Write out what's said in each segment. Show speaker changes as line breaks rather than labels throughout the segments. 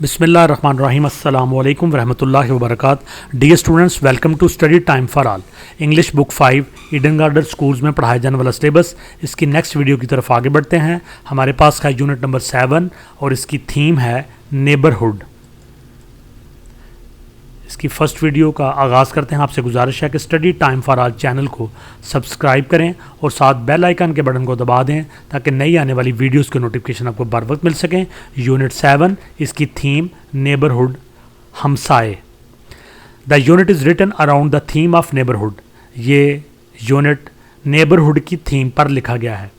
बिस्मिल्लाहिर्रहमानिर्रहीम अस्सलाम वालेकुम रहमतुल्लाहि व बरकातहू। Dear students, welcome to study time for all English book 5 Eden Garden schools में पढ़ाए जाने वाला सिलेबस। इसकी नेक्स्ट वीडियो की तरफ आगे बढ़ते हैं। हमारे पास है यूनिट नंबर 7 और इसकी थीम है नेबरहुड। इसकी फर्स्ट वीडियो का आगाज़ करते हैं। आपसे गुजारिश है कि study time for all channel को सब्सक्राइब करें और साथ बेल आइकन के बटन को दबा दें ताकि नई आने वाली वीडियोस के नोटिफिकेशन आपको बर वक्त मिल सकें। यूनिट 7, इसकी थीम नेबरहुड, हमसाए। The unit is written around the theme of neighbourhood. ये यूनिट नेबरहुड की थीम पर लिखा गया है,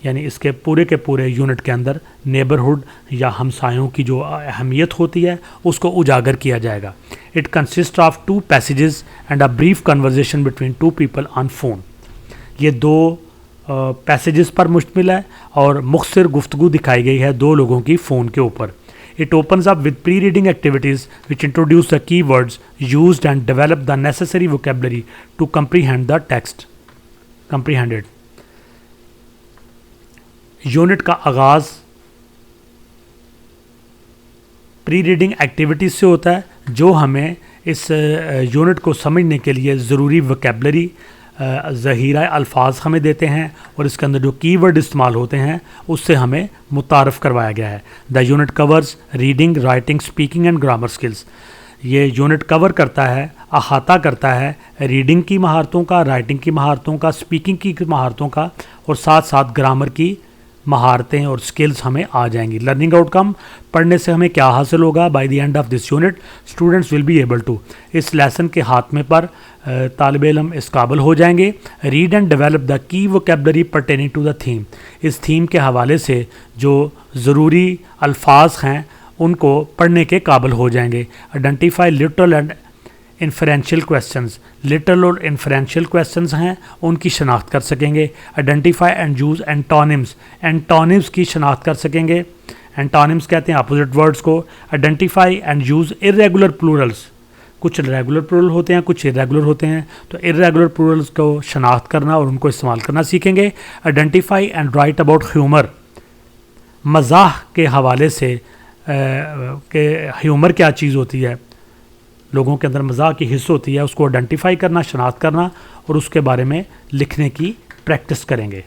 यानी इसके पूरे यूनिट के अंदर नेबरहुड या हमसायों की जो अहमियत होती है उसको उजागर किया जाएगा। It consist of 2 passages and a brief conversation between 2 people on phone. ये 2 पैसेजेस पर मुश्तमिल है और मुख्तसर गुफ्तगू दिखाई गई है 2 लोगों की फ़ोन के ऊपर। It opens up with pre-reading activities which introduce the keywords used and develop the necessary vocabulary to comprehend the text. Comprehended. Unit का आगाज़ प्री रीडिंग एक्टिविटीज़ से होता है जो हमें इस यूनिट को समझने के लिए ज़रूरी वोकेबलरी ज़हीरा अल्फाज हमें देते हैं और इसके अंदर जो कीवर्ड इस्तेमाल होते हैं उससे हमें मुतारफ़ करवाया गया है। The unit covers reading, writing, speaking and grammar skills. ये यूनिट कवर करता है, अहाता करता है रीडिंग की महारतों का, राइटिंग की महारतों का, स्पीकिंग की महारतों का और साथ साथ ग्रामर की महारतें और स्किल्स हमें आ जाएंगी। लर्निंग आउटकम, पढ़ने से हमें क्या हासिल होगा। By the end of this unit students will be able to, इस लेसन के हाथमे पर तालिब इल्म इस काबिल हो जाएंगे। Read and develop the key vocabulary pertaining to the theme. इस थीम के हवाले से जो ज़रूरी अल्फाज हैं उनको पढ़ने के काबिल हो जाएंगे। Identify literal and inferential questions. Literal और इन्फरेंशियल क्वेश्चंस हैं उनकी शनाख्त कर सकेंगे। Identify and use antonyms. Antonyms की शनाख्त कर सकेंगे। एंटोनिम्स कहते हैं अपोजिट वर्ड्स को। Identify and use irregular plurals. कुछ रेगुलर प्लूरल होते हैं, कुछ इरेगुलर होते हैं, तो इरेगुलर प्लूरल्स को शनाख्त करना और उनको इस्तेमाल करना सीखेंगे। Identify and write about humour. मज़ाह के हवाले से कि ह्यूमर क्या चीज़ होती है, लोगों के अंदर मज़ाक की हिस्स होती है, उसको आइडेंटिफाई करना, शनाख्त करना और उसके बारे में लिखने की प्रैक्टिस करेंगे।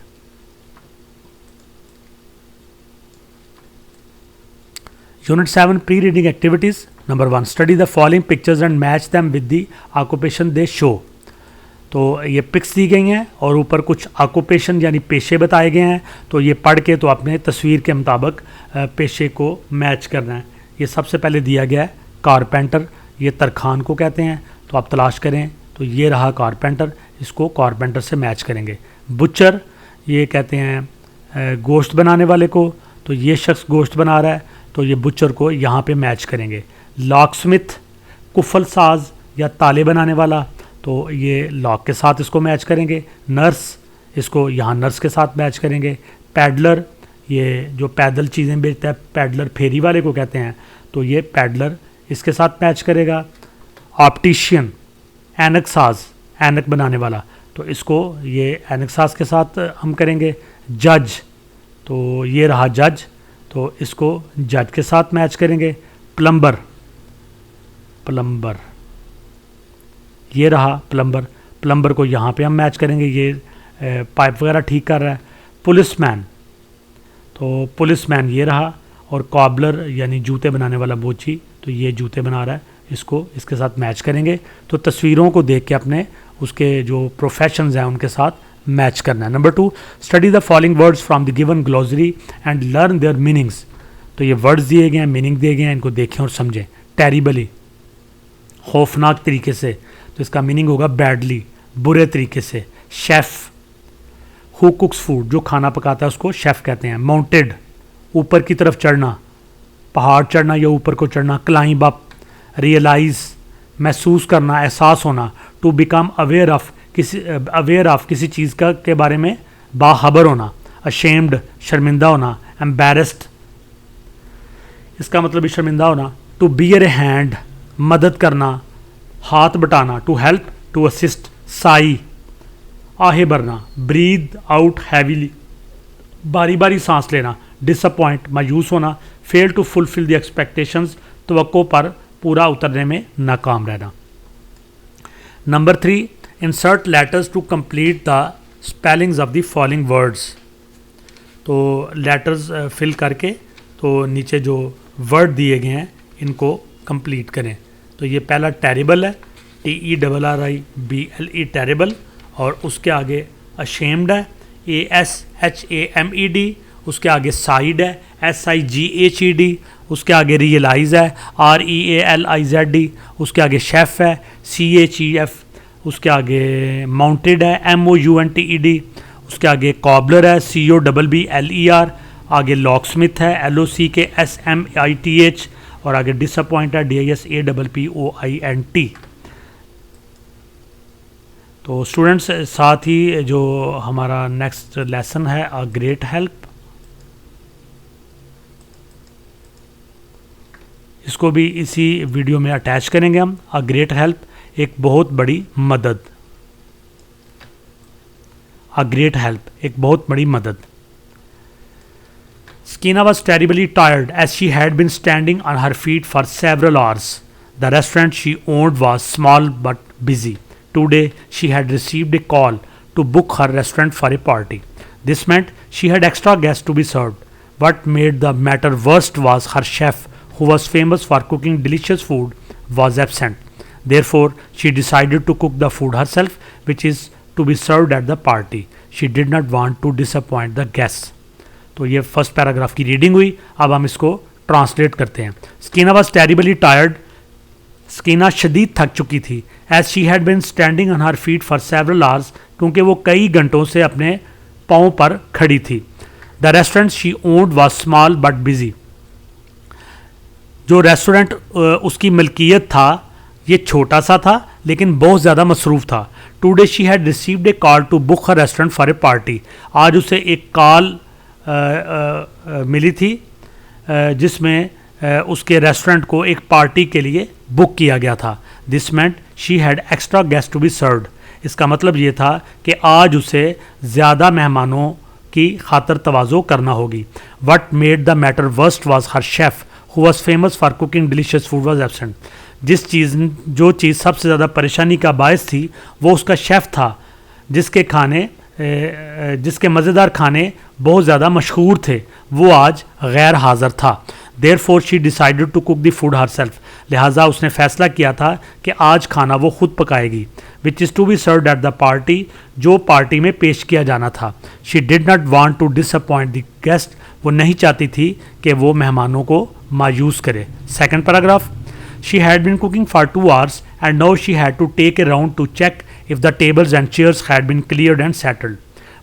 Unit 7 pre reading activities. Number 1, study the following pictures and match them with the occupation they show. तो ये पिक्स दी गई हैं और ऊपर कुछ ऑक्यूपेशन यानी पेशे बताए गए हैं, तो ये पढ़ के तो अपने तस्वीर के मुताबिक पेशे को मैच करना है। ये सबसे पहले दिया गया है कारपेंटर, ये तरखान को कहते हैं, तो आप तलाश करें तो ये रहा कारपेंटर, इसको कारपेंटर से मैच करेंगे। बुचर, ये कहते हैं गोश्त बनाने वाले को, तो ये शख्स गोश्त बना रहा है तो ये बुचर को यहाँ पे मैच करेंगे। लॉकस्मिथ, कुफल साज या ताले बनाने वाला, तो ये लॉक के साथ इसको मैच करेंगे। नर्स, इसको यहाँ नर्स के साथ मैच करेंगे। पैडलर, ये जो पैदल चीज़ें बेचता है, पैडलर फेरी वाले को कहते हैं, तो ये पैडलर इसके साथ मैच करेगा। ऑप्टिशियन, ऐनक साज, ऐनक बनाने वाला, तो इसको ये ऐनक साज के साथ हम करेंगे। जज, तो ये रहा जज, तो इसको जज के साथ मैच करेंगे। प्लम्बर, प्लम्बर, ये रहा प्लम्बर, प्लम्बर को यहाँ पे हम मैच करेंगे, ये पाइप वगैरह ठीक कर रहा है। पुलिसमैन, तो पुलिसमैन ये रहा, और कॉबलर यानी जूते बनाने वाला बोची, तो ये जूते बना रहा है, इसको इसके साथ मैच करेंगे। तो तस्वीरों को देख के अपने उसके जो प्रोफेशंस हैं उनके साथ मैच करना है। Number 2, study the following words from the given glossary and learn their meanings. तो ये वर्ड्स दिए गए हैं, मीनिंग दिए गए हैं, इनको देखें और समझें। टेरिबली, खौफनाक तरीके से, तो इसका मीनिंग होगा बैडली, बुरे तरीके से। शेफ़, हु कुक्स फूड, जो खाना पकाता है उसको शेफ़ कहते हैं। माउंटेड, ऊपर की तरफ चढ़ना, पहाड़ चढ़ना या ऊपर को चढ़ना। क्लाइंब अप, रियलाइज़, महसूस करना, एहसास होना। टू बिकम अवेयर ऑफ, किसी चीज़ का के बारे में बाखबर होना। अशेम्ड, शर्मिंदा होना। एम्बैरेस्ड, इसका मतलब भी शर्मिंदा होना। टू बियर ए हैंड, मदद करना, हाथ बटाना। To help, to assist. Sigh, आहे भरना। ब्रीद आउट हैवीली, बारी बारी सांस लेना। डिसअपॉइंट मायूस होना, fail to fulfil the expectations तवक्को पर पूरा उतरने में नाकाम रहना। Number 3, insert letters to complete the spellings of the following words. तो लेटर्स फिल करके तो नीचे जो वर्ड दिए गए हैं इनको कंप्लीट करें। तो ये पहला टेरिबल है, TERRIBLE टेरिबल, और उसके आगे अशेम्ड है, ASHAMED, उसके आगे साइड है, SIGHED, उसके आगे रियलाइज़ है, REALIZED, उसके आगे शेफ़ है, CHEF, उसके आगे माउंटेड है, MOUNTED, उसके आगे कॉबलर है, COBBLER, आगे लॉकस्मिथ है, LOCKSMITH, और आगे डिसअपॉइंट है, DISAPPOINT। तो स्टूडेंट्स, साथ ही जो हमारा नेक्स्ट लेसन है अ ग्रेट हेल्प, इसको भी इसी वीडियो में अटैच करेंगे हम। अ ग्रेट हेल्प, एक बहुत बड़ी मदद। अ ग्रेट हेल्प, एक बहुत बड़ी मदद। Skeena was terribly tired as she had been standing on her feet for several hours. The restaurant she owned was small but busy. Today she had received a call to book her restaurant for a party. This meant she had extra guests to be served. What made the matter worst was her chef, who was famous for cooking delicious food, was absent. Therefore, she decided to cook the food herself, which is to be served at the party. She did not want to disappoint the guests. तो ये first paragraph की reading हुई। अब हम इसको translate करते हैं। Sakina was terribly tired, Sakina शदीद थक चुकी थी। As she had been standing on her feet for several hours, क्योंकि वो कई घंटों से अपने पाँव पर खड़ी थी। The restaurant she owned was small but busy, जो रेस्टोरेंट उसकी मलकियत था ये छोटा सा था लेकिन बहुत ज़्यादा मसरूफ़ था। Today she had received a call to book her restaurant for a party, आज उसे एक कॉल मिली थी जिसमें उसके रेस्टोरेंट को एक पार्टी के लिए बुक किया गया था। This meant she had extra guest to be served, इसका मतलब ये था कि आज उसे ज़्यादा मेहमानों की खातर तवाज़ो करना होगी। What made the matter worst was her chef who was famous for cooking delicious food was absent. जो चीज़ सबसे ज़्यादा परेशानी का बायस थी वो उसका शेफ़ था, जिसके मज़ेदार खाने बहुत ज़्यादा मशहूर थे, वो आज गैर हाज़िर था। Therefore she decided to cook the food herself, लिहाजा उसने फ़ैसला किया था कि आज खाना वो खुद पकाएगी। Which is to be served at the party, जो पार्टी में पेश किया जाना था। She did not want to disappoint the guest, वो नहीं चाहती थी कि वो मेहमानों को मायूस करे। Second paragraph, she had been cooking for 2 hours and now she had to take a round to check if the tables and chairs had been cleared and settled.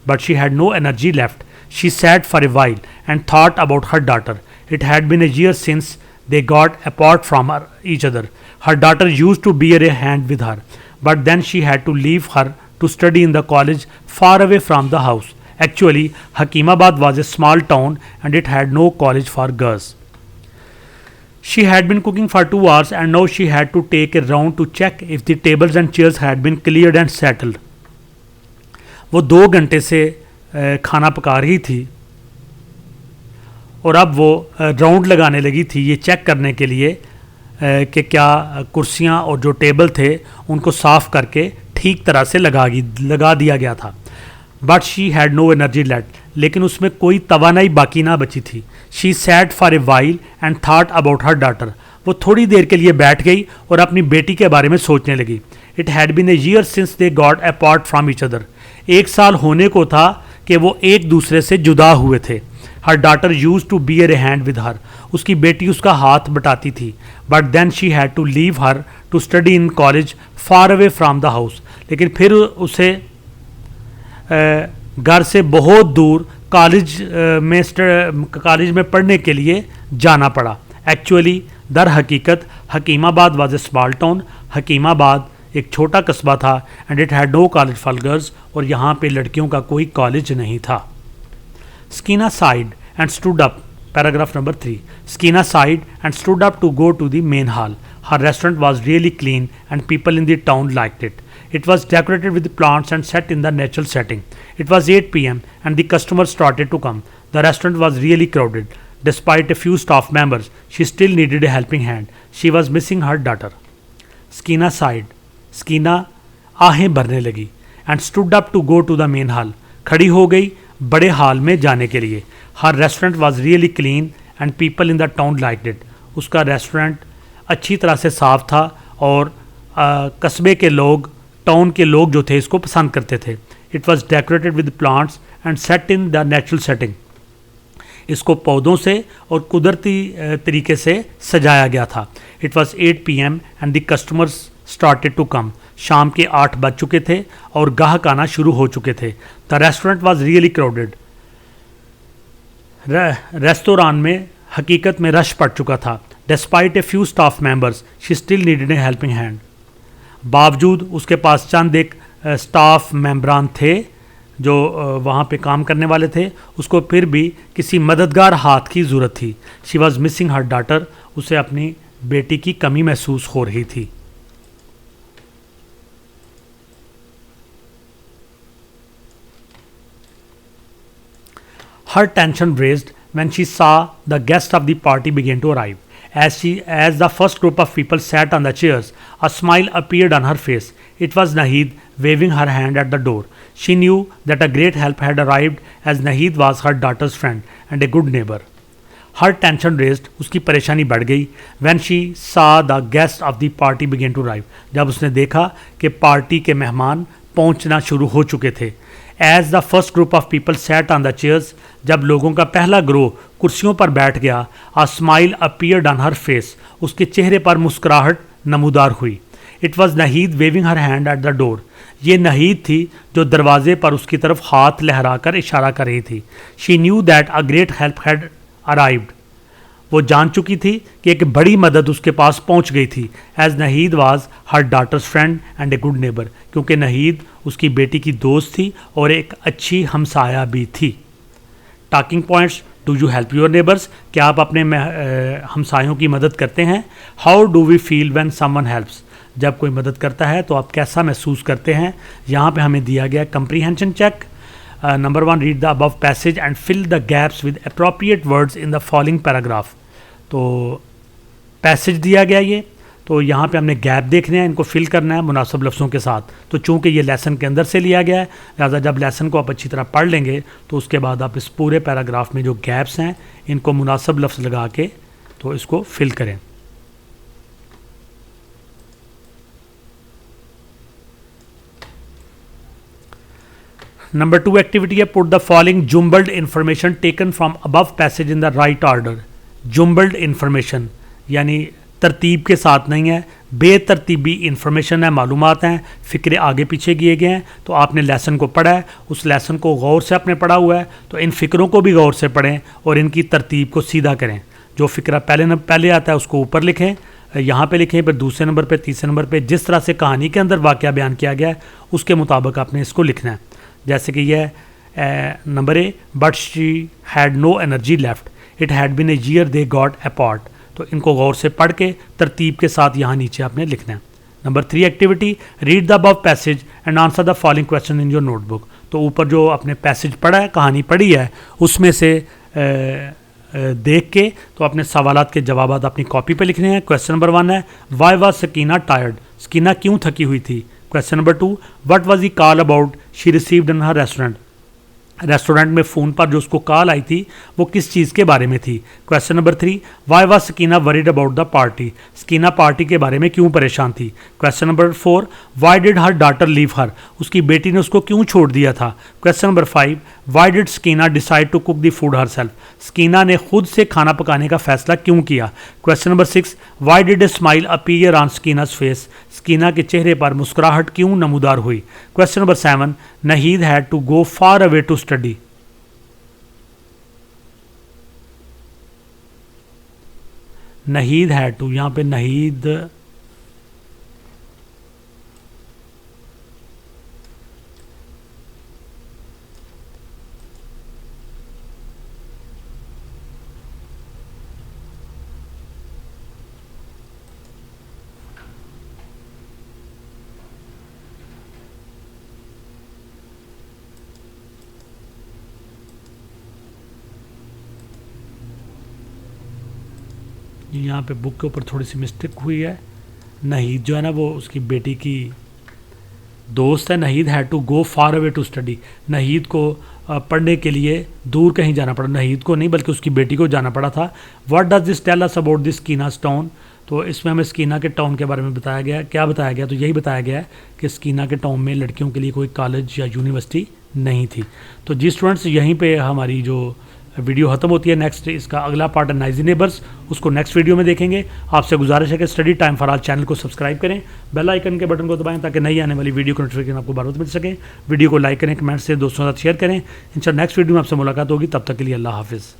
But she had no energy left. She sat for a while and thought about her daughter. It had been a year since they got apart from each other. Her daughter used to bear a hand with her, but then she had to leave her to study in the college far away from the house. Actually, Hakimabad was a small town and it had no college for girls. She had been cooking for 2 hours and now she had to take a round to check if the tables and chairs had been cleared and settled. वो 2 घंटे से खाना पका रही थी और अब वो राउंड लगाने लगी थी ये चेक करने के लिए कि क्या कुर्सियाँ और जो टेबल थे उनको साफ़ करके ठीक तरह से लगा दिया गया था। But she had no energy left, लेकिन उसमें कोई तवानाई बाकी ना बची थी। She sat for a while and thought about her daughter, वो थोड़ी देर के लिए बैठ गई और अपनी बेटी के बारे में सोचने लगी। It had been a year since they got apart from each other, 1 साल होने को था कि वो एक दूसरे से जुदा हुए थे। Her daughter used to bear a hand with her, उसकी बेटी उसका हाथ बटाती थी। But then she had to leave her to study in college far away from the house, लेकिन फिर उसे घर से बहुत दूर कॉलेज में पढ़ने के लिए जाना पड़ा। एक्चुअली दर हकीकत Hakimabad was a small town, Hakimabad एक छोटा कस्बा था। And it had no college for girls, और यहाँ पे लड़कियों का कोई कॉलेज नहीं था। Sakina sighed and stood up, paragraph number 3। Sakina sighed and stood up to go to the main hall. Her restaurant was really clean and people in the town liked it. It was decorated with plants and set in the natural setting. It was 8 p.m. and the customers started to come. The restaurant was really crowded. Despite a few staff members, she still needed a helping hand. She was missing her daughter. Skina sighed. Skina आहें भरने लगी and stood up to go to the main hall. खड़ी हो गई बड़े हाल में जाने के लिए. Her restaurant was really clean and people in the town liked it. उसका रेस्टोरेंट अच्छी तरह से साफ था और कस्बे के लोग, टाउन के लोग जो थे इसको पसंद करते थे. It was decorated with plants and set in the natural setting. इसको पौधों से और कुदरती तरीके से सजाया गया था. It was 8 PM and the customers started to come. शाम के 8 बज चुके थे और गाहक आना शुरू हो चुके थे. The restaurant was really crowded. Restaurant में हकीकत में रश पड़ चुका था. Despite a few staff members she still needed A helping hand. बावजूद उसके पास चंद एक स्टाफ मेंबरान थे जो वहाँ पे काम करने वाले थे, उसको फिर भी किसी मददगार हाथ की ज़रूरत थी. She was missing her daughter. उसे अपनी बेटी की कमी महसूस हो रही थी. Her tension raised when she saw the guests of the party begin to arrive. As the first group of people sat on the chairs, a smile appeared on her face. It was Nahid waving her hand at the door. She knew that a great help had arrived as Nahid was her daughter's friend and a good neighbor. Her tension raised, उसकी परेशानी बढ़ गई. When she saw the guests of the party begin to arrive, जब उसने देखा कि party के मेहमान पहुंचना शुरू हो चुके थे. As the first group of people sat on the chairs, जब लोगों का पहला ग्रोह कुर्सियों पर बैठ गया, a smile appeared on her face. उसके चेहरे पर मुस्कुराहट नमूदार हुई. It was Nahid waving her hand at the door. ये नहीद थी जो दरवाजे पर उसकी तरफ हाथ लहराकर इशारा कर रही थी. She knew that a great help had arrived. वो जान चुकी थी कि एक बड़ी मदद उसके पास पहुंच गई थी. As Nahid was her daughter's friend and a good neighbour. क्योंकि नहीद उसकी बेटी की दोस्त थी और एक अच्छी हमसाया भी थी. Talking points. Do you help your neighbours. क्या आप अपने हमसायों की मदद करते हैं. How do we feel when someone helps. जब कोई मदद करता है तो आप कैसा महसूस करते हैं. यहाँ पे हमें दिया गया comprehension check. Number 1, read the above passage and fill the gaps with appropriate words in the following paragraph. तो पैसेज दिया गया ये, तो यहाँ पे हमने गैप देखने हैं, इनको फिल करना है मुनासिब लफ्ज़ों के साथ. तो चूँकि ये लेसन के अंदर से लिया गया है, लिहाजा जब लेसन को आप अच्छी तरह पढ़ लेंगे तो उसके बाद आप इस पूरे पैराग्राफ में जो गैप्स हैं इनको मुनासिब लफ्ज़ लगा के तो इसको फिल करें. नंबर 2 एक्टिविटी है put the following jumbled information taken from above passage in the right order. Jumbled information यानी तरतीब के साथ नहीं है, बेतरतीबी इन्फॉर्मेशन है, मालूमात हैं, फ़िक्रे आगे पीछे किए गए हैं. तो आपने लेसन को पढ़ा है, उस लेसन को गौर से आपने पढ़ा हुआ है, तो इन फ़िक्रों को भी गौर से पढ़ें और इनकी तरतीब को सीधा करें. जो फ़िक्रा पहले आता है उसको ऊपर लिखें, यहाँ पे लिखें, फिर दूसरे नंबर पे, तीसरे नंबर पे, जिस तरह से कहानी के अंदर वाक़या बयान किया गया है उसके मुताबिक आपने इसको लिखना है. जैसे कि यह number A, but she had no energy left. It had been a year they got apart. तो इनको गौर से पढ़ के तरतीब के साथ यहाँ नीचे आपने लिखना है. Number 3 activity, read the above passage and answer the following question in your notebook. तो ऊपर जो आपने पैसेज पढ़ा है, कहानी पढ़ी है, उसमें से देख के तो अपने सवालात के जवाब अपनी कॉपी पे लिखने हैं. क्वेश्चन नंबर 1 है, why was Sakina tired. Sakina क्यों थकी हुई थी. Question number 2, what was the call about she received in her restaurant. Restaurant में फ़ोन पर जो उसको कॉल आई थी वो किस चीज़ के बारे में थी. Question number 3, why was Sakina worried about the party. Sakina party के बारे में क्यों परेशान थी. Question number 4, why did her daughter leave her. उसकी बेटी ने उसको क्यों छोड़ दिया था. Question number 5, why did Sakina decide to cook the food herself. Sakina ने खुद से खाना पकाने का फैसला क्यों किया. Question number 6, why did a smile appear on Sakina's face. Sakina के चेहरे पर मुस्कुराहट क्यों नमूदार हुई. Question number 7, Nahid had to go far away to study. Nahid had to, यहाँ पे नहीद यहाँ पे बुक के ऊपर थोड़ी सी मिस्टेक हुई है। नहीद जो है ना वो उसकी बेटी की दोस्त है। Nahid had to go far away to study. Nahid को पढ़ने के लिए दूर कहीं जाना पड़ा। नहीद को नहीं बल्कि उसकी बेटी को जाना पड़ा था। What does this tell us about this Sakina's town. तो इसमें हमें स्कीना के टाउन के बारे में बताया गया है। क्या बताया गया? तो यही बताया गया है कि स्कीना के टाउन में लड़कियों के लिए कोई कॉलेज या यूनिवर्सिटी नहीं थी। तो जी स्टूडेंट्स, यहीं पे हमारी जो वीडियो ख़त्म होती है। नेक्स्ट इसका अगला पार्ट है नाइजी नेबर्स, उसको नेक्स्ट वीडियो में देखेंगे। आपसे गुजारिश है कि study time for all channel को सब्सक्राइब करें, बेल आइकन के बटन को दबाएं ताकि नई आने वाली वीडियो की नोटिफिकेशन आपको बार बार मिल सके। वीडियो को लाइक करें, कमेंट से दोस्तों के साथ शेयर करें। इंशाल्लाह नेक्स्ट वीडियो में आपसे मुलाकात होगी। तब तक के लिए अल्लाह हाफिज़।